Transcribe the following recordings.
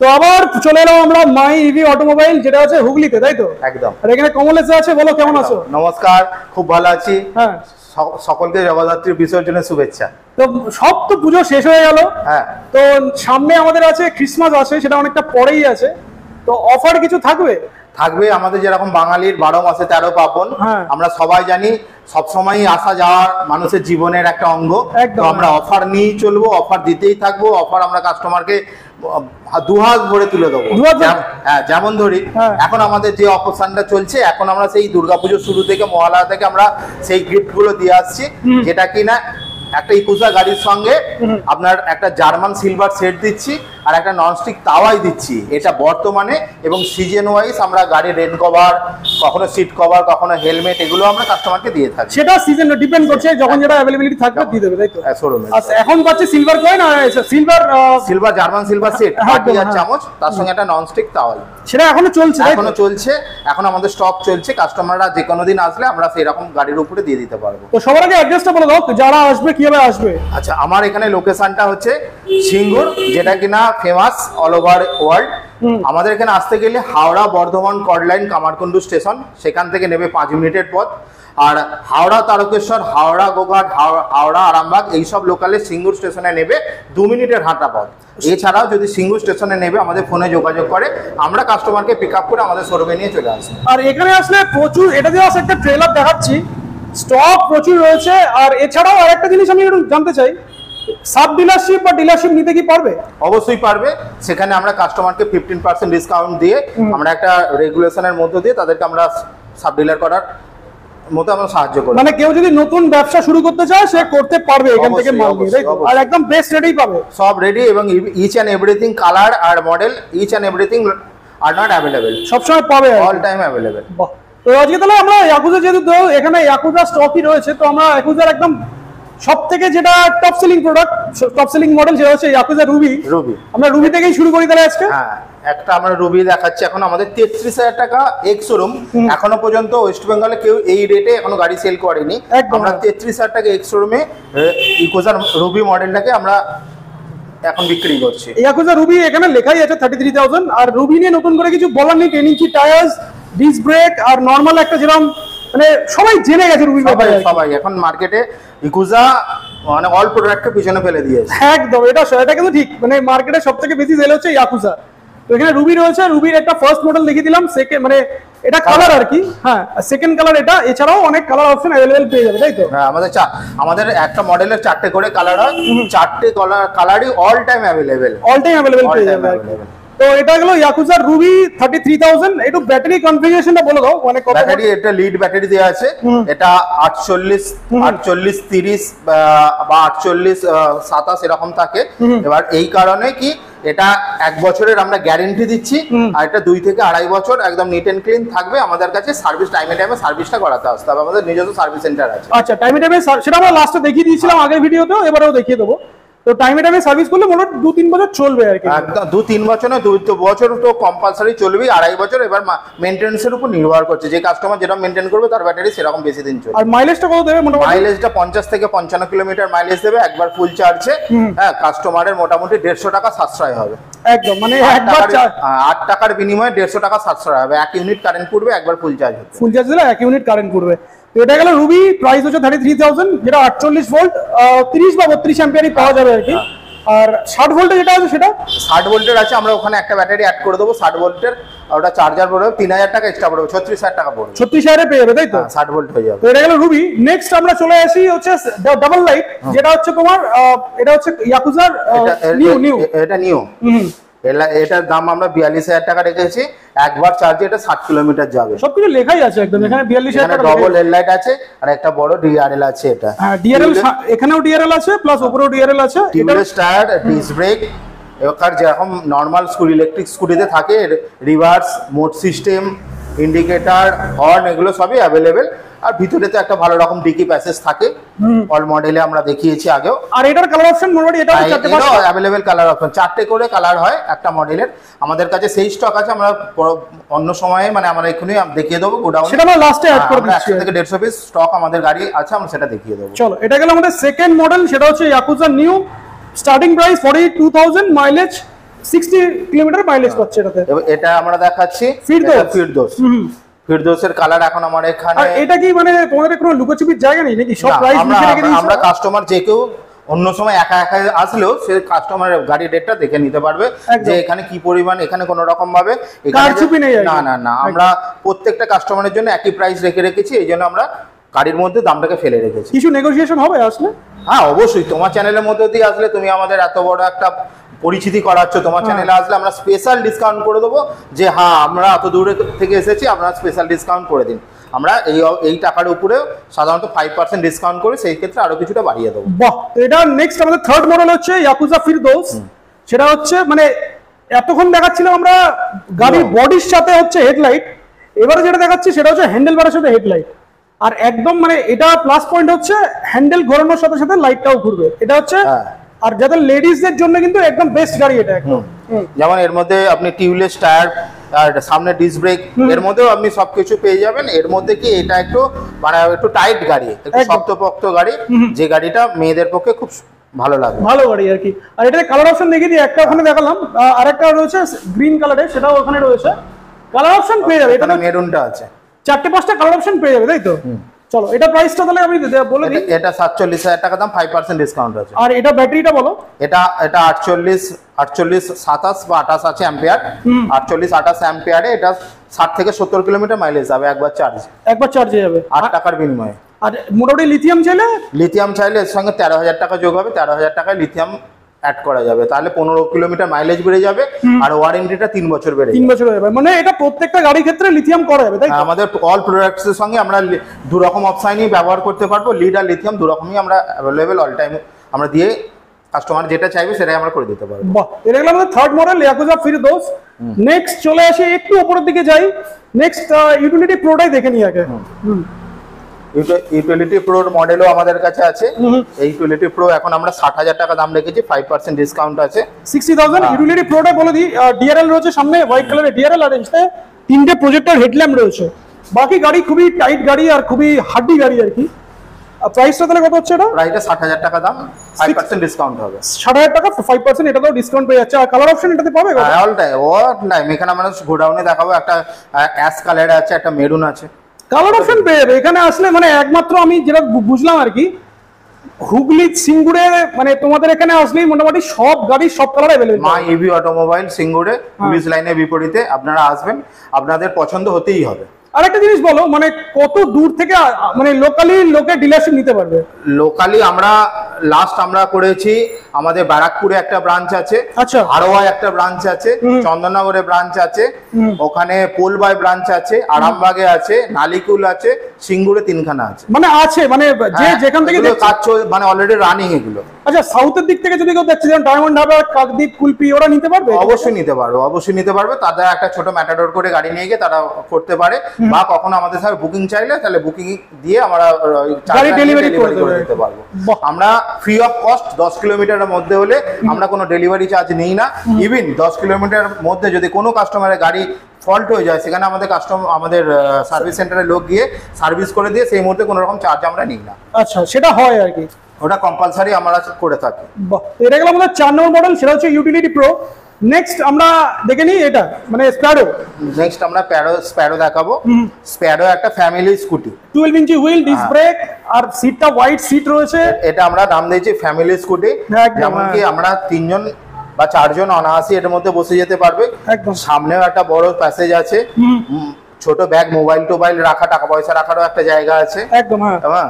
তো আবার চলে এলাম আমরা মাই ইভি অটোমোবাইল, যেটা আছে হুগলিতে, তাই তো? একদম। আর এখানে কমল এসে আছে, বলো কেমন আছো? নমস্কার, খুব ভালো আছি। হ্যাঁ, সকলকে জগদ্ধাত্রী বিসর্জনের শুভেচ্ছা। তো সব তো পুজো শেষ হয়ে গেল। হ্যাঁ, তো সামনে আমাদের আছে ক্রিসমাস আছে, সেটা অনেকটা পরেই আছে। তো অফার কিছু থাকবে? থাকবে। আমাদের যেরকম বাঙালির 12 মাসে 13 পার্বণ, আমরা সবাই জানি, সবসময়ই আসা যাওয়ার মানুষের জীবনের একটা অঙ্গ। তো আমরা অফার নিয়েই চলবো, অফার দিতেই থাকবো। অফার আমরা কাস্টমারকে দুহাত ভরে তুলে দেবো। হ্যাঁ, যেমন ধরি এখন আমাদের যে অফারটা চলছে, এখন আমরা সেই দুর্গাপুজোর শুরু থেকে মহালয়া থেকে আমরা সেই গিফট গুলো দিয়ে আসছি, যেটা কিনা একটা ইকুজা গাড়ির সঙ্গে আপনার একটা জার্মান সিলভার সেট দিচ্ছি আর একটা ননস্টিক তাওয়াই দিচ্ছি। এটা বর্তমানে এবং সিজন ওয়াইজ আমরা গাড়ির রেন কভার, কখনো সিট কভার, কখনো হেলমেট, এগুলো আমরা কাস্টমারকে দিয়ে থাকি। সেটা সিজন ডিপেন্ড করছে, যখন যেটা अवेलेबिलिटी থাকবে দিয়ে দেবে, তাই তো? শোরুমে। আচ্ছা, এখন পাচ্ছে সিলভার কয়েন আর সিলভার জার্মান সিলভার সেট, বাটি আর চামচ, তার সঙ্গে একটা ননস্টিক তাওয়াই। সেটা এখনো চলছে? এখনো চলছে, এখন আমাদের স্টক চলছে। কাস্টমাররা যে কোনো দিন আসলে আমরা সেই রকম গাড়ির উপরে দিয়ে দিতে পারবো। তো সবার আগে অ্যাড্রেসটা বলে দাও, যারা আসবে কিভাবে আসবে। আচ্ছা, আমার এখানে লোকেশনটা হচ্ছে সিঙ্গুর, যেটা কিনা ফেমাস অল ওভার ওয়ার্ল্ড। আমাদের এখানে আসতে গেলে হাওড়া বর্ধমান কর্ডলাইন কামারকুণ্ডু স্টেশন, সেখান থেকে নেবে 5 মিনিটের পথ। আর হাওড়া তারকেশ্বর, হাওড়া গোঘাট, হাওড়া আরামবাগ, এইসব লোকালে সিঙ্গুর স্টেশনে নেবে 2 মিনিটের হাঁটা পথ। এছাড়াও যদি সিঙ্গুর স্টেশনে নেবে, আমাদের ফোনে যোগাযোগ করে আমরা কাস্টমারকে পিক আপ করে আমাদের শোরুমে নিয়ে চলে আসি। আর এখানে আসলে প্রচুর, এটা দিয়ে আসলে একটা ট্রেলার দেখাচ্ছি, স্টক প্রচুর রয়েছে। আর এছাড়াও আরেকটা জিনিস আমি একটু জানতে চাই, সাব ডিলারশিপ বা ডিলারশিপ নিতে কি পারবে? অবশ্যই পারবে। সেখানে আমরা কাস্টমারকে 15% ডিসকাউন্ট দিয়ে আমরা একটা রেগুলেশনের মধ্য দিয়ে তাদেরকে আমরা সাব ডিলার করার মতো আমরা সাহায্য করি। মানে কেউ যদি নতুন ব্যবসা শুরু করতে চায়, সে করতে পারবে এখান থেকে মাল নিয়ে, আর একদম বেস্ট রেডি পাবে, সব রেডি। এবং ইচ এন্ড এভরিথিং কালার আর মডেল, ইচ এন্ড এভরিথিং আর নট অ্যাভেলেবেল, সবসময় পাবে, অল টাইম অ্যাভেলেবেল। তো আজকে তাহলে আমরা ইয়াকুজা, যেহেতু এখানে ইয়াকুজা স্টকই রয়েছে, তো আমরা ইয়াকুজার একদম সব থেকে যেটা top selling product, top selling model, সেটা হচ্ছে ইয়াকুজা রুবি। আমরা রুবি থেকেই শুরু করি তাহলে আজকে। হ্যাঁ, একটা আমরা রুবি দেখাচ্ছি। এখন আমাদের 33,000 টাকা এক্স শোরুম। এখনো পর্যন্ত ওয়েস্ট বেঙ্গলে কেউ এই রেটে এখনো গাড়ি সেল করেনি। আমরা 33,000 টাকা এক্স শোরুমে ইকোজার রুবি মডেলটাকে আমরা এখন বিক্রি করছি। ইয়াকুজা রুবি এখানে লেখাই আছে 33,000। আর রুবি নিয়ে নতুন করে কিছু বলার নেই। 10 ইঞ্চি টায়ার্স, ডিস্ক ব্রেক, আর নর্মাল একটা যেরকম মানে সবাই জেনে গেছে রুবি ব্যাপারে। সবাই এখন মার্কেটে ইকুজা মানে অল প্রোডাক্টকে পিছনে ফেলে দিয়েছে। একদম, এটা কিন্তু ঠিক। মানে মার্কেটে সবথেকে বেশি সেল হচ্ছে ইয়াকুজা। তো এখানে রুবি রয়েছে, রুবির একটা ফার্স্ট মডেল দেখিয়ে দিলাম, সেকেন্ড মানে এটা কালার আর কি। হ্যাঁ, সেকেন্ড কালার এটা। এছাড়াও অনেক কালার অপশন अवेलेबल পেয়ে যাবে, তাই তো? হ্যাঁ, আমাদের একটা মডেলের 4টে করে কালার হয়। 4টে কালারই অল টাইম अवेलेबल পেয়ে যাবে। তো এটা গেল ইয়াকুজার রুবি 33,000। একটু ব্যাটারি কনফিগারেশনটা বলে দাও, মানে কত ব্যাটারি। এটা লিড ব্যাটারি দেওয়া আছে। এটা 48 30 বা 48 27 এরকম থাকে। এবার এই কারণে কি, এটা 1 বছরের আমরা গ্যারেন্টি দিচ্ছি, আর এটা 2 থেকে 2.5 বছর একদম নিট এন্ড ক্লিন থাকবে। আমাদের কাছে সার্ভিস টাইমে সার্ভিসটা করাতে আসতে হবে। আমাদের নিজস্ব সার্ভিস সেন্টার আছে। আচ্ছা, টাইমে সেটা আমরা লাস্টে দেখিয়ে দিয়েছিলাম আগের ভিডিওতেও, এবারেও দেখিয়ে দেবো। তো টাইমে সার্ভিস করলে মনে হয় 2-3 বছর চলবে আর কি। একদম 2-3 বছর না, 2 বছর তো কম্পালসারি চলবেই, 2.5 বছর। এবার মেইনটেনেন্সের উপর নির্ভর করছে, যে কাস্টমার যেরকম মেইনটেইন করবে তার ব্যাটারি সেরকম বেশি দিন চলবে। আর মাইলেজটা কত দেবে মোটামুটি? মাইলেজটা 50 থেকে 55 কিলোমিটার মাইলেজ দেবে একবার ফুল চার্জে। হ্যাঁ, কাস্টমারের মোটামুটি 150 টাকা সাশ্রয় হবে। একদম, মানে একবার 8 টাকার বিনিময়ে 150 টাকা সাশ্রয় হবে। 1 ইউনিট কারেন্ট পড়বে একবার ফুল চার্জ হতে। ফুল চার্জ দিলে 1 ইউনিট কারেন্ট পড়বে। তো এটা গেল রুবি, প্রাইস হচ্ছে 33,000, যেটা 48 ভোল্ট 30 বা 32 অ্যাম্পিয়ারই পাওয়া যাবে আর কি। আর 60 ভোল্টের যেটা আছে সেটা 60 ভোল্টের আছে। আমরা ওখানে একটা ব্যাটারি অ্যাড করে দেবো 60 ভোল্টের, আর ওটা চার্জার পড়বে 3,000 টাকা এক্সট্রা পড়বে, 36,000 টাকা পড়বে। 36,000 পেয়ে যাবে, তাই তো? 60 ভোল্ট হয়ে যাবে। তো এটা গেল রুবি। নেক্সট আমরা চলে আসি হচ্ছে ডাবল লাইট, যেটা হচ্ছে তোমার এটা হচ্ছে ইয়াকুজার নিউ। এটা নিউ। এটার দাম আমরা 42,000 টাকা রেখেছি। একবার চার্জে এটা 60 কিলোমিটার যাবে। সবকিছু লেখাই আছে একদম এখানে। 42,000 টাকা। ডবল হেডলাইট আছে আর একটা বড় ডিআরএল আছে। এটা হ্যাঁ, ডিআরএল এখানেও ডিআরএল আছে, প্লাস উপরেও ডিআরএল আছে। টিউবলেস টায়ার, ডিস্ক ব্রেক, এবার যেরকম নর্মাল ইলেকট্রিক স্কুটিতে থাকে, reverse, mode system, indicator, horn, এগুলো সবই অ্যাভেলেবেল। আর ভিতরে তো একটা ভালো রকম ডিকি প্যাসেজ থাকে, অল মডেলে আমরা দেখিয়েছি আগেও। আর এটার কালার অপশন মোটামুটি এটা অ্যাভেলেবেল কালার অপশন 4টে করে কালার হয় একটা মডেলের। আমাদের কাছে সেই স্টক আছে। আমরা অন্য সময়ে মানে আমরা এখনই দেখিয়ে দেবো গোডাউনে, সেটা আমরা লাস্টে অ্যাড করে দিচ্ছি। 100 থেকে 150 পিস স্টক আমাদের গাড়ি আছে, আমরা সেটা দেখিয়ে দেবো। চলো, এটা গেল আমাদের সেকেন্ড মডেল, সেটা হচ্ছে yakuza new. Starting price 42,000, mileage 60 kilometre mileage পাচ্ছে এটাতে। এটা আমরা দেখাচ্ছি ফিরদৌস। ফিরদৌসের কালার এখন আমার এখানে। আর এটা কি মানে তোমাদের কোনো লুকোচুপির জায়গা নেই নাকি, সব প্রাইস লিখে রেখে দিয়েছো? আমরা কাস্টমার যে কেউ অন্য সময় একা একা আসলেও সে কাস্টমারের গাড়ি রেটটা দেখে নিতে পারবে যে এখানে কি পরিমাণ, এখানে কোনো রকম ভাবে কারচুপি নেই। না আমরা প্রত্যেকটা কাস্টমারের জন্য একই প্রাইস রেখে রেখেছি, এই জন্য আমরা গাড়ির মধ্যে দামটাকে ফেলে রেখেছি। কিছু নেগোসিয়েশন হবে আসলে? হ্যাঁ অবশ্যই, তোমার চ্যানেলের মধ্যে দিয়ে আসলে তুমি আমাদের এত বড় একটা পরিচিতি করাচ্ছ, তোমার চ্যানেলে আসলে আমরা স্পেশাল ডিসকাউন্ট করে দেবো যে হ্যাঁ আমরা এত দূরে থেকে এসেছি, আপনারা স্পেশাল ডিসকাউন্ট করে দিন। আমরা এই টাকার উপরে সাধারণত 5% ডিসকাউন্ট করে সেই ক্ষেত্রে আরো কিছুটা বাড়িয়ে দেবো। বাহ, এটা নেক্সট আমাদের থার্ড মডেল হচ্ছে ইয়াকুজা ফিরদৌস। সেটা হচ্ছে মানে এতক্ষণ দেখাচ্ছিলাম আমরা গাড়ির বডির সাথে হচ্ছে হেডলাইট, এবারে যেটা দেখাচ্ছি সেটা হচ্ছে হ্যান্ডেল বারের সাথে হেডলাইট। আর একদম মানে এটা প্লাস পয়েন্ট হচ্ছে হ্যান্ডেল ঘোরানোর সাথে সাথে লাইটটাও ঘুরবে, এটা হচ্ছে। আর যাদের লেডিজদের জন্য কিন্তু একদম বেস্ট গাড়ি এটা একদম। যেমন এর মধ্যে আপনি টিউবলেস টায়ার আর সামনে ডিস্ক ব্রেক, এর মধ্যেও আপনি সবকিছু পেয়ে যাবেন। এর মধ্যে কি এটা একটু মানে একটু টাইট গাড়ি, একটু শক্তপোক্ত গাড়ি, যে গাড়িটা মেয়েদের পক্ষে খুব ভালো লাগে, ভালো গাড়ি আর কি। আর এটা কালার অপশন দেখিয়ে দিই, একটা ওখানে দেখালাম, আর একটা রয়েছে গ্রিন কালারের, সেটাও ওখানে রয়েছে। কালার অপশন পেয়ে যাবে, এটা মেরুনটা আছে, 4-5টা কালার অপশন পেয়ে যাবে, তাই তো? চলো এটা প্রাইসটা তাহলে আমি বলে দিই। এটা 47,000 টাকা দাম, 5% ডিসকাউন্ট আছে। আর এটা ব্যাটারিটা বলো। এটা 48 27 বা 28 আছে অ্যাম্পিয়ার। 48 28 অ্যাম্পিয়ারে এটা 60 থেকে 70 কিলোমিটার মাইলেজ যাবে একবার চার্জে যাবে 8 টাকার বিনিময়ে। আর মোটামুটি লিথিয়াম চাইলে এর সঙ্গে 13,000 টাকা যোগ হবে, 13,000 টাকায় লিথিয়াম অ্যাড করা যাবে, তাহলে 15 কিলোমিটার মাইলেজ বেড়ে যাবে। আর ওয়ারেন্টিটা 3 বছর বেড়ে যাবে। 3 বছর হয়ে যাবে, মানে এটা প্রত্যেকটা গাড়ির ক্ষেত্রে লিথিয়াম করা যাবে, তাই? আমাদের অল প্রোডাক্টস এর সঙ্গে আমরা দু রকম অপশনই ব্যবহার করতে পারবো, লিড আর লিথিয়াম দু রকমই আমরা अवेलेबल অল টাইম আমরা দিয়ে কাস্টমার যেটা চাইবে সেটাই আমরা করে দিতে পারবো। বাহ, এটা গেল আমাদের third model Yakuza Firdaus. Next চলে আসি একটু উপরের দিকে যাই, নেক্সট ইউটিলিটি প্রোটাই দেখে নিই আগে। ইউটিলিটি প্রো মডেলও আমাদের কাছে আছে। এই ইউটিলিটি প্রো এখন আমরা 60,000 টাকা দাম রেখেছি, 5% ডিসকাউন্ট আছে, 60,000। ইউটিলিটি প্রোটা বলে দিই, ডিআরএল রয়েছে সামনে, হোয়াইট কালারের ডিআরএল, আর এতে 3টে প্রজেক্টর হেডল্যাম্প রয়েছে। বাকি গাড়ি খুবই টাইট গাড়ি আর খুবই হার্ডি গাড়ি আর কি। প্রাইসটা তাহলে কত হচ্ছে এটা? প্রাইসটা 60,000 টাকা দাম, 5% ডিসকাউন্ট হবে। 60,000 টাকা 5%, এটাতেও ডিসকাউন্ট পেয়ে যাচ্ছে। আর কালার অপশন এটাতে পাবে? অল টাইম এখানে আমরা গোডাউনে দেখাবো, একটা অ্যাশ কালার আছে, একটা মেরুন আছে, কালার অপশন পেয়ে যাবে এখানে আসলে। মানে একমাত্র আমি যেটা বুঝলাম আর কি, হুগলি সিঙ্গুরে মানে তোমাদের এখানে আসলেই মোটামুটি সব গাড়ি সব কালার अवेलेबल। মা ইভি অটোমোবাইল সিঙ্গুরে পুলিশ লাইনের বিপরীতে, আপনারা আসবেন, আপনাদের পছন্দ হতেই হবে। আরেকটা জিনিস বলো, মানে কত দূর থেকে মানে লোকালি লোকে ডিলারশিপ নিতে পারবে? লোকালি আমরা লাস্ট আমরা করেছি আমাদের ব্যারাকপুরে একটা ব্রাঞ্চ আছে, আচ্ছা, হাড়োয়ায় একটা ব্রাঞ্চ আছে, চন্দননগরে ব্রাঞ্চ আছে, ওখানে পোলবাই ব্রাঞ্চ আছে, আরামবাগে আছে, নালিকুল আছে, সিঙ্গুরে 3খানা আছে। মানে আছে মানে যে যেখান থেকে কাজ মানে অলরেডি রানিং এগুলো। আচ্ছা, সাউথের দিক থেকে যদি কেউ দেখছে, যেমন ডায়মন্ড হারবার, কাকদ্বীপ, কুলপি, ওরা নিতে পারবে? অবশ্যই নিতে পারবে, তাদের একটা ছোট ম্যাটাডোর করে গাড়ি নিয়ে গিয়ে তারা করতে পারে, বা কখনো আমাদের সাথে বুকিং চাইলে তাহলে বুকিং দিয়ে আমরা গাড়ি ডেলিভারি করে দিতে পারবো। আমরা ফ্রি অফ কস্ট 10 কিলোমিটারের মধ্যে হলে আমরা কোনো ডেলিভারি চার্জ নিই না। ইভেন 10 কিলোমিটারের মধ্যে যদি কোনো কাস্টমারের গাড়ি ফল্ট হয়ে যায়, সেখানে আমাদের সার্ভিস সেন্টারের লোক গিয়ে সার্ভিস করে দিয়ে সেই মুহূর্তে কোনো রকম চার্জ আমরা নিই না। আচ্ছা, সেটা হয় আর কি, ওটা কম্পালসারি আমরা করে থাকি। বাহ, এটা গেল আমাদের 4 নম্বর মডেল, সেটা হচ্ছে ইউটিলিটি প্রো। নেক্সট আমরা দেখে নিই এটা মানে স্প্যারো। নেক্সট আমরা স্প্যারো দেখাবো। স্প্যারো একটা ফ্যামিলি স্কুটি, 12 ইঞ্চি হুইল, ডিস্ক ব্রেক, আর সিটটা হোয়াইট সিট রয়েছে। এটা আমরা দাম দিয়েছি ফ্যামিলি স্কুটি, যেমন কি আমরা 3 জন বা 4 জন অনায়াসে এর মধ্যে বসে যেতে পারবে। একদম, সামনেও একটা বড় প্যাসেজ আছে, ছোট ব্যাগ, মোবাইল রাখা, টাকা পয়সা রাখারও একটা জায়গা আছে। একদম, হ্যাঁ।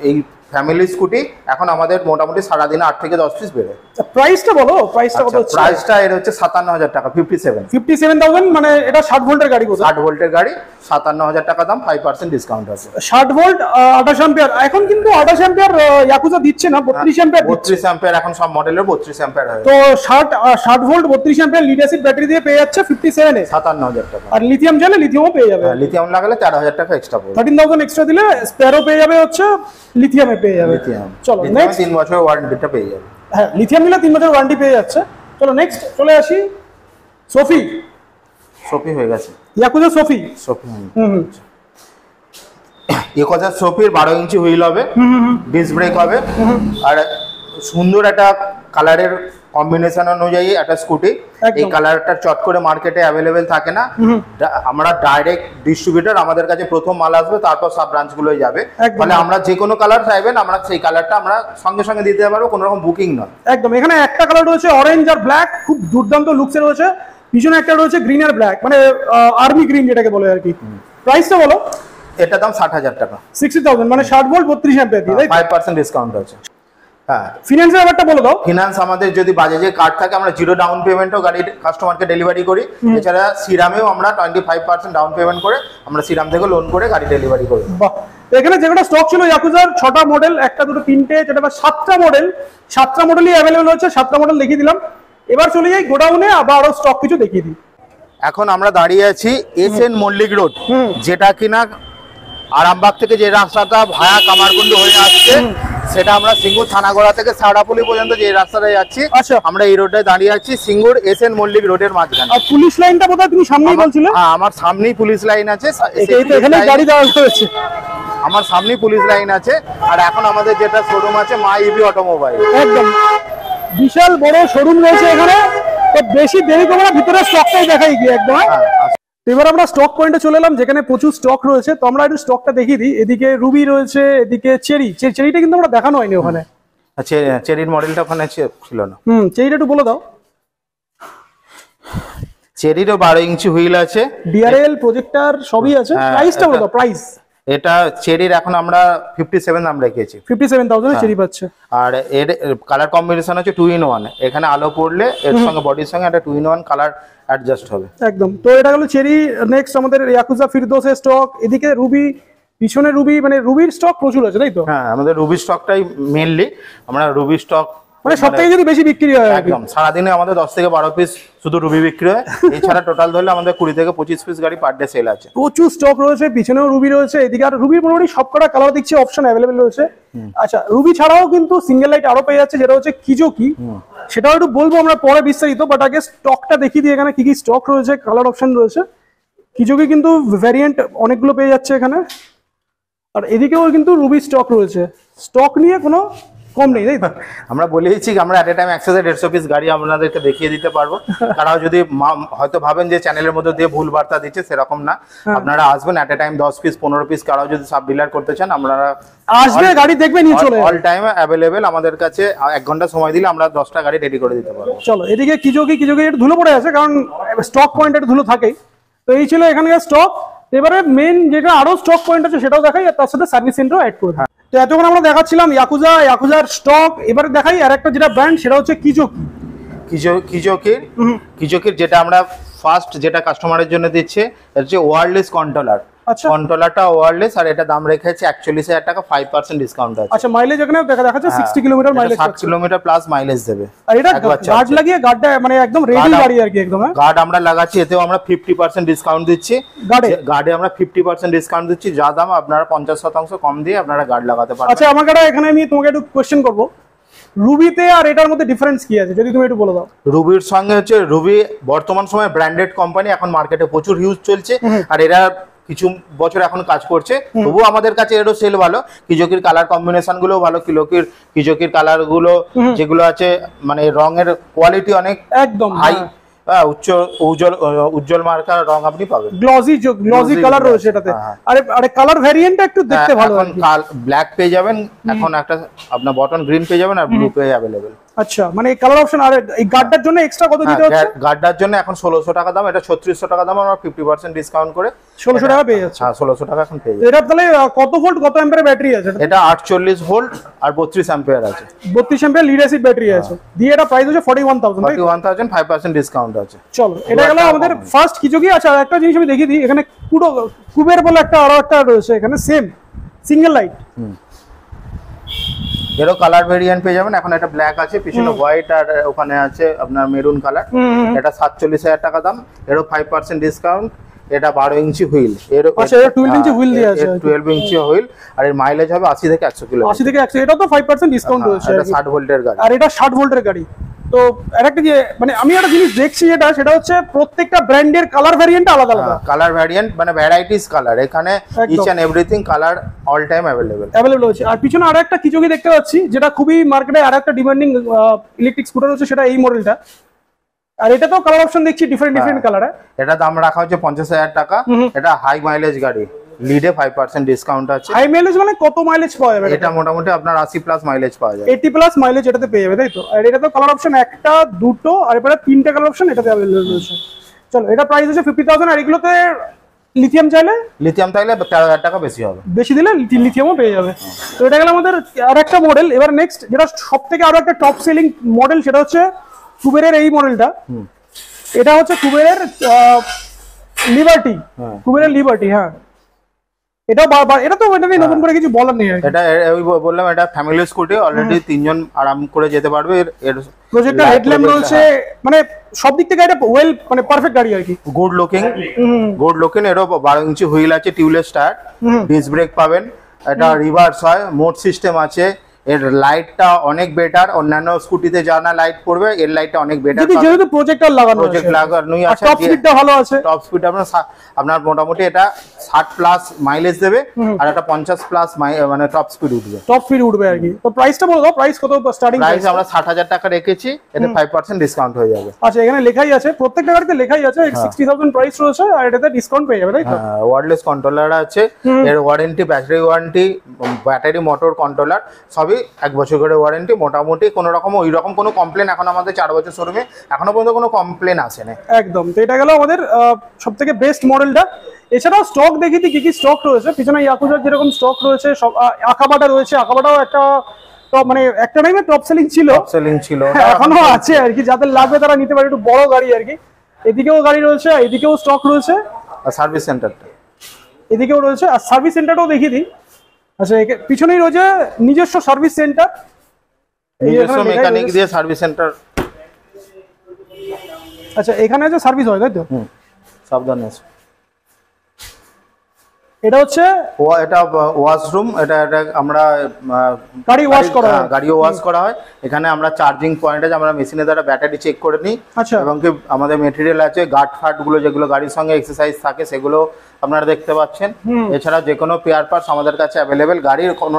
এই ফ্যামিলি স্কুটি এখন আমাদের মোটামুটি সারাদিনে 8 থেকে 10 পিস বেরোয়। প্রাইসটা বলো, প্রাইসটা কত হচ্ছে? প্রাইসটা এর হচ্ছে 57,000 টাকা, 57,000। মানে এটা 60 ভোল্টের গাড়ি, 60 ভোল্টের গাড়ি, 57,000 টাকা দাম, 5% ডিসকাউন্ট আছে। 60 ভোল্ট 28 অ্যাম্পিয়ার। এখন কিন্তু 28 অ্যাম্পিয়ার ইয়াকুজা দিচ্ছে না, 32 অ্যাম্পিয়ার। 32 অ্যাম্পিয়ার এখন সব মডেলের 32 অ্যাম্পিয়ার হয়। তো 60 volt 32 ampere lead acid battery দিয়ে পেয়ে যাচ্ছে 57 এ 57,000 টাকা। আর লিথিয়াম চাইলে লিথিয়ামও পেয়ে যাবে। লিথিয়াম লাগালে 13,000 টাকা এক্সট্রা পড়বে। 13,000 এক্সট্রা দিলে স্প্যারো পেয়ে যাবে, হচ্ছে লিথিয়ামে পেয়ে যাবে। চলো নেক্সট, 3 বছরের ওয়ারেন্টিটা পেয়ে যাবে। হ্যাঁ, লিথিয়াম নিলে 3 বছর ওয়ারেন্টি পেয়ে যাচ্ছে। চলো নেক্সট চলে আসি সোফি হয়ে গেছে, ইয়াকুজা সোফি। ইয়াকুজা সোফির 12 ইঞ্চি হুইল হবে, ডিস্ক ব্রেক হবে, আর সুন্দর একটা কালারের কম্বিনেশন অনুযায়ী একটা স্কুটি। এই কালারটা চট করে মার্কেটে অ্যাভেলেবেল থাকে না, আমরা ডাইরেক্ট ডিস্ট্রিবিউটর, আমাদের কাছে প্রথম মাল আসবে তারপর সব ব্রাঞ্চগুলোই যাবে। ফলে আমরা যে কোনো কালার চাইবেন আমরা সেই কালারটা আমরা সঙ্গে সঙ্গে দিতে পারবো, কোনো রকম বুকিং নয়। একদম। এখানে একটা কালার রয়েছে অরেঞ্জ আর ব্ল্যাক, খুব দুর্দান্ত লুকসে রয়েছে। পিছনে একটা রয়েছে গ্রিন আর ব্ল্যাক, মানে আর্মি গ্রিন যেটাকে বলে আর কি। প্রাইসটা বলো। এটা দাম 60,000 টাকা, 60,000 মানে 60 ভোল্ট 32 অ্যাম্পিয়ার দিয়ে, তাই 5% ডিসকাউন্ট আছে। হ্যাঁ, ফিনান্সের ব্যাপারটা বলে দাও। ফিনান্স আমাদের যদি বাজাজে কার্ড থাকে আমরা 0 ডাউন পেমেন্টও গাড়ি কাস্টমারকে ডেলিভারি করি। এছাড়া সিরামেও আমরা 25% ডাউন পেমেন্ট করে আমরা সিরাম থেকে লোন করে গাড়ি ডেলিভারি করি। বাহ, এখানে যেটা স্টক ছিল ইয়াকুজার 6টা মডেল, একটা দুটো তিনটে যেটা বা 7টা মডেল, 7টা মডেলই অ্যাভেলেবল হচ্ছে। 7টা মডেল দেখিয়ে দিলাম। এবার চলে যাই গোডাউনে, আবার আরো স্টক কিছু দেখিয়ে দিই। এখন আমরা দাঁড়িয়ে আছি এসএন মল্লিক রোড, যেটা কিনা আরামবাগ থেকে যে রাস্তাটা ভায়া কামারকুন্ডু হয়ে আসছে সেটা আমরা সিঙ্গুর থানাগড়া থেকে সারাপুলি পর্যন্ত যে রাস্তাটা যাচ্ছি আমরা এই রোডে দাঁড়িয়ে আছি, সিঙ্গুর এসএন মল্লিক রোডের মাঝখানে। আর পুলিশ লাইনটা বোধহয় তুমি সামনেই বলছিলে? হ্যাঁ, আমার সামনেই পুলিশ লাইন আছে, এখানে গাড়ি দাঁড় করেছে, আমার সামনেই পুলিশ লাইন আছে। আর এখন আমাদের যেটা শোরুম আছে মা ইভি অটোমোবাইল, একদম বিশাল বড় শোরুম রয়েছে এখানে। তো বেশি দেরি করব না, ভিতরে স্টকটাই দেখাই গিয়ে একদম। এবার আমরা স্টক পয়েন্টে চলে এলাম যেখানে প্রচুর স্টক রয়েছে। তো আমরা একটু স্টকটা দেখিয়ে দিই। এদিকে রুবি রয়েছে, এদিকে চেরিটা কিন্তু আমরা দেখানো হয়নি ওখানে। আচ্ছা, চেরির মডেলটা ওখানে ছিল না। চেরিটা একটু বলে দাও। চেরিরও 12 ইঞ্চি হুইল আছে, ডিআরএল প্রজেক্টর সবই আছে। প্রাইসটা বলে দাও। প্রাইস এটা চেরির এখন আমরা 57 দাম রেখেছি, 57,000 এ চেরি পাচ্ছে। আর এর কালার কম্বিনেশন আছে 2 in 1। এখানে আলো পড়লে এর সঙ্গে বডির সঙ্গে একটা 2 in 1 কালার অ্যাডজাস্ট হবে একদম। তো এটা হলো চেরি। নেক্সট আমাদের ইয়াকুজা ফিরদোসের স্টক, এদিকে রুবি, পিছনে রুবি, মানে রুবির স্টক প্রচুর আছে, তাই তো? হ্যাঁ, আমাদের রুবি স্টকটাই মেইনলি, আমরা রুবি স্টক মানে সবথেকে যদি বেশি বিক্রি হয় একদম। সারাদিনে আমাদের 10 থেকে 12 পিস শুধু রুবি বিক্রি হয়। এছাড়া টোটাল ধরলে আমাদের 20 থেকে 25 পিস গাড়ি পার ডে সেল আছে। প্রচুর স্টক রয়েছে, পিছনেও রুবি রয়েছে, এদিকে আর রুবির মোটামুটি সবকটা কালার দেখছি অপশন অ্যাভেলেবেল রয়েছে। আচ্ছা, রুবি ছাড়াও কিন্তু সিঙ্গেল লাইট আরো পেয়ে যাচ্ছে, যেটা হচ্ছে কিজোকি। সেটাও একটু বলবো আমরা পরে বিস্তারিত, বাট আগে স্টকটা দেখিয়ে দিই এখানে কি কি স্টক রয়েছে, কালার অপশন রয়েছে। কিজোকি কিন্তু ভ্যারিয়েন্ট অনেকগুলো পেয়ে যাচ্ছে এখানে। আর এদিকেও কিন্তু রুবি স্টক রয়েছে, স্টক নিয়ে কোনো কম নেই, তাই তো? আমরা বলেইছি আমরা এট এ টাইম 100 পিস গাড়ি আপনাদেরকে দেখিয়ে দিতে পারবো। তারাও যদি হয়তো ভাবেন যে চ্যানেলের মধ্যে দিয়ে ভুল বার্তা দিচ্ছে, সেরকম না। আপনারা আসবেন এট এ টাইম 10 পিস 15 পিস, কারাও যদি সাব ডিলার করতে চান আপনারা আসবে, গাড়ি দেখবে, নিয়ে চলে অল টাইম অ্যাভেলেবেল। আমাদের কাছে 1 ঘন্টা সময় দিলে আমরা 10টা গাড়ি রেডি করে দিতে পারবো। চলো, এদিকে কিজোকি একটু ধুলো পড়ে আছে, কারণ স্টক পয়েন্ট একটু ধুলো থাকেই। তো এই ছিল এখানকার স্টক। এবারে মেন যেটা আরো স্টক পয়েন্ট আছে সেটাও দেখাই, আর তার সাথে সার্ভিস সেন্টারও অ্যাড করবো। তো এতক্ষণ আমরা দেখাচ্ছিলাম ইয়াকুজার স্টক। এবারে দেখাই আর একটা যেটা ব্র্যান্ড, সেটা হচ্ছে কিজোকির যেটা আমরা ফার্স্ট যেটা কাস্টমারের জন্য দিচ্ছে, এটা হচ্ছে ওয়্যারলেস কন্ট্রোলার। আচ্ছা, কন্ট্রোলারটা ওয়্যারলেস, আর এটা দাম রেখেছে 41,000 টাকা, 5% ডিসকাউন্ট আছে। আচ্ছা, মাইলেজ এখানে দেখাচ্ছে 60 kilometre mileage, 60 kilometre plus mileage দেবে। আর এটা গার্ড লাগিয়ে, গার্ডটা মানে একদম রেডি গাড়ি আর কি একদম। গার্ড আমরা লাগাচ্ছি, এতেও আমরা 50% ডিসকাউন্ট দিচ্ছি। গার্ডে আমরা 50% ডিসকাউন্ট দিচ্ছি, যা দাম আপনারা 50% কম দিয়ে আপনারা গার্ড লাগাতে পারবেন। আচ্ছা, আমাকে এখানে আমি তোমাকে একটু কোশ্চেন করবো, রুবিতে আর এটার মধ্যে ডিফারেন্স কি আছে যদি তুমি একটু বলে দাও। রুবির সঙ্গে হচ্ছে, রুবি বর্তমান সময়ে ব্র্যান্ডেড কোম্পানি, এখন মার্কেটে প্রচুর ইউজ চলছে, আর এরা কিছু বছর এখন কাজ করছে, তবুও আমাদের কাছে এরও সেল ভালো। কিজোকির কালার কম্বিনেশন গুলো ভালো, কিজোকির কালার গুলো যেগুলো আছে মানে রঙের কোয়ালিটি অনেক একদম হাই, উজ্জ্বল মার্কার রং আপনি পাবেন। গ্লজি কালার রয়েছে এটাতে। আরে কালার ভ্যারিয়েন্টটা একটু দেখতে ভালো। এখন ব্ল্যাক পেয়ে যাবেন, এখন একটা আপনার বটন গ্রিন পেয়ে যাবেন, আর ব্লু পেয়ে अवेलेबल। আচ্ছা, মানে এই কালার অপশন। আর এই গার্ডটার জন্য এক্সট্রা কত দিতে হচ্ছে? গার্ডটার জন্য এখন 1600 টাকা দাম, এটা 3600 টাকা দাম, আমরা 50% ডিসকাউন্ট করে 1600 টাকা পেয়ে যাচ্ছে। হ্যাঁ, 1600 টাকা এখন পেয়ে যাচ্ছে। এটা তাহলে কত ভোল্ট কত অ্যাম্পিয়ার ব্যাটারি আছে? এটা 48 ভোল্ট আর 32 অ্যাম্পিয়ার আছে, 32 অ্যাম্পিয়ার লিড অ্যাসিড ব্যাটারি আছে। দিয়ে এটা প্রাইস হচ্ছে 41,000, 5% ডিসকাউন্ট আছে। চলো, এটা গেল আমাদের ফার্স্ট কিজোকি। আচ্ছা, একটা জিনিস আমি দেখিয়ে দিই, এখানে পুরো কুবের বলে একটা আরো একটা রয়েছে এখানে, সেম সিঙ্গেল লাইট। এরও কালার ভেরিয়েন্ট পেয়ে যাবেন। এখন এটা ব্ল্যাক আছে, পিছনে হোয়াইট, আর ওখানে আছে আপনার মেরুন কালার। এটা 47,000 টাকা দাম, এরও 5% ডিসকাউন্ট। এটা 12 ইঞ্চি হুইল, এর 12 ইঞ্চি হুইল দিয়ে আছে, 12 ইঞ্চি হুইল, আর এর মাইলেজ হবে 80 থেকে 100 কিলোমিটার। 80 থেকে 100, এটাও তো 5% ডিসকাউন্ট রয়েছে। এটা 60 ভোল্টের গাড়ি, আর এটা 60 ভোল্টের গাড়ি। তো আরেকটা যে মানে আমি একটা জিনিস দেখছি সেটা হচ্ছে প্রত্যেকটা ব্র্যান্ডের কালার ভ্যারিয়েন্ট আলাদা আলাদা। কালার ভ্যারিয়েন্ট মানে ভ্যারাইটিস কালার, এখানে each and everything colour all time available আছে। আর পিছনে আরো একটা কিচুকি দেখতে পাচ্ছি, যেটা খুবই মার্কেটে আর একটা ডিমান্ডিং ইলেকট্রিক স্কুটার হচ্ছে, সেটা এই মডেলটা। আর এটা তো কালার অপশন দেখছি ডিফারেন্ট কালারে। এটা দাম রাখা হচ্ছে 50,000 টাকা। এটা হাই মাইলেজ গাড়ি, লিডে 5% ডিসকাউন্ট আছে। হাই মাইলেজ মানে কত মাইলেজ পাওয়া যাবে? এটা মোটামুটি আপনার 80+ মাইলেজ পাওয়া যাবে। 80+ মাইলেজ এটাতে পেয়ে যাবে, তাই তো? আর এটা তো কালার অপশন একটা, দুটো, আর এবারে তিনটে কালার অপশন এটাতে अवेलेबल রয়েছে। চলো, এটা প্রাইস হচ্ছে 50,000। আর এগুলোতে লিথিয়াম চাইলে 13,000 টাকা বেশি হবে, বেশি দিলে লিথিয়ামও পেয়ে যাবে। তো এটা গেল আমাদের আরেকটা মডেল। এবার নেক্সট যেটা সবথেকে আরো একটা টপ সেলিং মডেল, সেটা হচ্ছে কুবেরের এই মডেলটা। এটা হচ্ছে কুবেরের লিবার্টি, কুবেরের লিবার্টি। হ্যাঁ, এটা তো এটা নিয়ে নতুন করে কিছু বলার নেই। এটা ওই বললাম, এটা ফ্যামিলি স্কুটি, অলরেডি 3 জন আরাম করে যেতে পারবে। এর প্রজেক্টর হেডল্যাম্প রয়েছে, মানে সব দিক থেকে এটা ওয়েল মানে পারফেক্ট গাড়ি আর কি। Good looking. এরও 12 ইঞ্চি হুইল আছে, টিউবলেস টায়ার, ডিস্ক ব্রেক পাবেন। এটা রিভার্স হয়, মোড সিস্টেম আছে। এর লাইটটা অনেক বেটার, অন্যান্য স্কুটিতে যা না লাইট পড়বে এর লাইটটা অনেক বেটার, যেহেতু প্রজেক্টর লাগানোই আছে। টপ স্পিডটা ভালো আছে। টপ স্পিড আপনার মোটামুটি এটা 60+ মাইলেজ দেবে, আর এটা 50+ মানে টপ স্পিড উঠবে আর কি। তো প্রাইসটা বলো দাও, প্রাইস কত স্টার্টিং? প্রাইস আমরা 60,000 টাকা রেখেছি, এটা 5% ডিসকাউন্ট হয়ে যাবে। আচ্ছা, এখানে লেখাই আছে, প্রত্যেকটা গাড়িতে লেখাই আছে 60,000 প্রাইস রয়েছে, আর এটাতে ডিসকাউন্ট পেয়ে যাবে, তাই তো? হ্যাঁ, ওয়্যারলেস কন্ট্রোলার আছে। এর warranty, battery warranty, battery motor controller সবই 1 বছর করে ওয়ারেন্টি। মোটামুটি কোনো রকম ওই রকম কোনো কমপ্লেন এখন আমাদের 4 বছর শোরুমে এখনো পর্যন্ত কোনো কমপ্লেন আসে না একদম। তো এটা গেল আমাদের সবথেকে বেস্ট মডেলটা। এছাড়াও স্টক দেখিতে কি স্টক রয়েছে। পিছনে ইয়াকুজার যেরকম স্টক রয়েছে, সব আকাবাটা রয়েছে। আকাবাটাও একটা টপ, মানে একটা টাইমে টপ সেলিং ছিল, এখনো আছে আর কি। যাদের লাগবে তারা নিতে পারে, একটু বড় গাড়ি আর কি। এদিকেও গাড়ি রয়েছে, এদিকেও স্টক রয়েছে, আর সার্ভিস সেন্টারটা এদিকেও রয়েছে। আর সার্ভিস সেন্টারটাও দেখিয়ে দিই। আচ্ছা, পিছনেই রয়েছে নিজস্ব সার্ভিস সেন্টার, নিজস্ব মেকানিক দিয়ে সার্ভিস সেন্টার। আচ্ছা, এখানে যে সার্ভিস হয়, তাই তো? সাবধানে আছে। এটা হচ্ছে এটা ওয়াশরুম। এটা আমরা গাড়ি ওয়াশ করা হয়। এখানে আমরা চার্জিং পয়েন্ট আছে, আমরা মেশিনের দ্বারা ব্যাটারি চেক করে নিই। এবং কি আমাদের মেটেরিয়াল আছে, গার্ড ফার্ট গুলো যেগুলো গাড়ির সঙ্গে এক্সারসাইজ থাকে সেগুলো আপনারা দেখতে পাচ্ছেন। এছাড়া যে কোনো পেয়ার পার্টস আমাদের কাছে অ্যাভেলেবেল। গাড়ির কোনো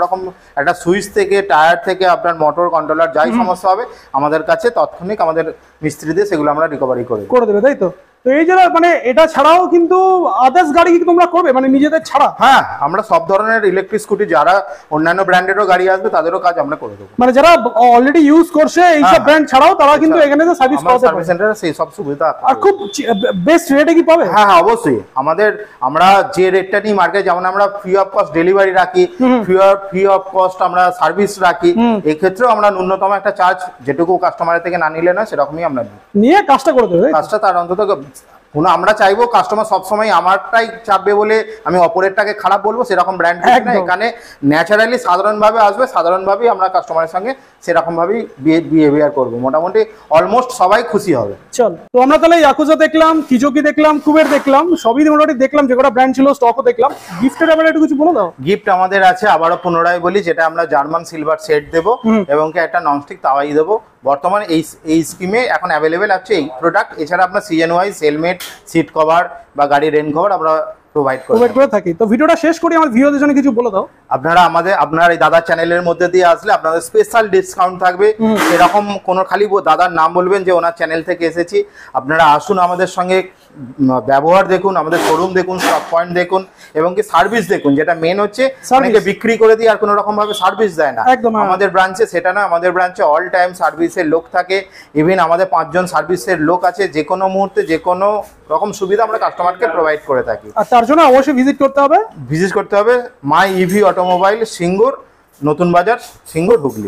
রকম একটা সুইচ থেকে, টায়ার থেকে, আপনার মোটর কন্ট্রোলার যাই সমস্যা হবে আমাদের কাছে তৎক্ষণিক আমাদের মিস্ত্রি দিয়ে সেগুলো আমরা রিকভারি করে দেবে, তাই তো? তো এই যে মানে এটা ছাড়াও কিন্তু আদার্স গাড়ি কি তোমরা করবে, মানে নিজেদের ছাড়া? হ্যাঁ, আমরা সব ধরনের ইলেকট্রিক স্কুটি, যারা অন্যান্য ব্র্যান্ডেরও গাড়ি আসবে তাদেরও কাজ আমরা করে দেবো। মানে যারা অলরেডি ইউজ করছে এইসব ব্র্যান্ড ছাড়াও, তারা কিন্তু এখানে সার্ভিস পাবে, সার্ভিস সেন্টারে সেই সব সুবিধা। আর খুব বেস্ট রেটে কি পাবে? হ্যাঁ, অবশ্যই। আমরা যে রেটটা নিই মার্কেটে, যেমন আমরা ফ্রি অফ কস্ট ডেলিভারি রাখি, ফ্রি অফ কস্ট আমরা সার্ভিস রাখি। এই ক্ষেত্রেও আমরা ন্যূনতম একটা চার্জ, যেটুকু কাস্টমারের থেকে না নিলে না সেরকমই আমরা নিয়ে কাজটা করে দেবো। কাজটা তার অন্তত আমরা চাইবো কাস্টমার সবসময় আমারটাই চাপবে বলে আমি অপরেরটাকে খারাপ বলবো, সেরকম ব্র্যান্ড না। এখানে ন্যাচারালি সাধারণভাবে আসবে, সাধারণভাবেই আমরা কাস্টমারের সঙ্গে সেরকম ভাবেই বিহেভিয়ার করবো। মোটামুটি অলমোস্ট সবাই খুশি হবে। চল, তো আমরা তাহলে ইয়াকুজা দেখলাম, কিজোকি দেখলাম, কুবের দেখলাম, সবই মোটামুটি দেখলাম, যে কটা ব্র্যান্ড ছিল স্টকও দেখলাম। গিফটের ব্যাপারে একটু কিছু বলে দাও। গিফট আমাদের আছে, আবারও পুনরায় বলি, যেটা আমরা জার্মান সিলভার সেট দেবো এবং একটা ননস্টিক তাওয়াই দেবো। বর্তমানে এই স্কিমে এখন অ্যাভেলেবেল আছে এই প্রোডাক্ট। এছাড়া আপনার season wise helmet, seat cover বা গাড়ির রেন কভার আমরা প্রোভাইড করে থাকি। তো ভিডিওটা শেষ করি, আমার ভিউয়ারদের জন্য কিছু বলে দাও। আপনার এই দাদার চ্যানেলের মধ্যে দিয়ে আসলে আপনাদের স্পেশাল ডিসকাউন্ট থাকবে। এরকম কোনো খালি দাদার নাম বলবেন যে ওনার চ্যানেল থেকে এসেছি। আপনারা আসুন, আমাদের সঙ্গে ব্যবহার দেখুন, আমাদের শোরুম দেখুন, স্টক পয়েন্ট দেখুন, এবং কি সার্ভিস দেখুন। যেটা মেন হচ্ছে, অনেকে বিক্রি করে দিয়ে আর কোনো রকম ভাবে সার্ভিস দেয় না। আমাদের ব্রাঞ্চে সেটা না, আমাদের ব্রাঞ্চে অল টাইম সার্ভিসের লোক থাকে। ইভেন আমাদের 5 জন সার্ভিসের লোক আছে। যে কোনো মুহূর্তে যে কোনো রকম সুবিধা আমরা কাস্টমারকে প্রোভাইড করে থাকি। আর তার জন্য অবশ্যই ভিজিট করতে হবে মাই ইভি অটোমোবাইল, সিঙ্গুর, নতুন বাজার, সিঙ্গুর, হুগলি।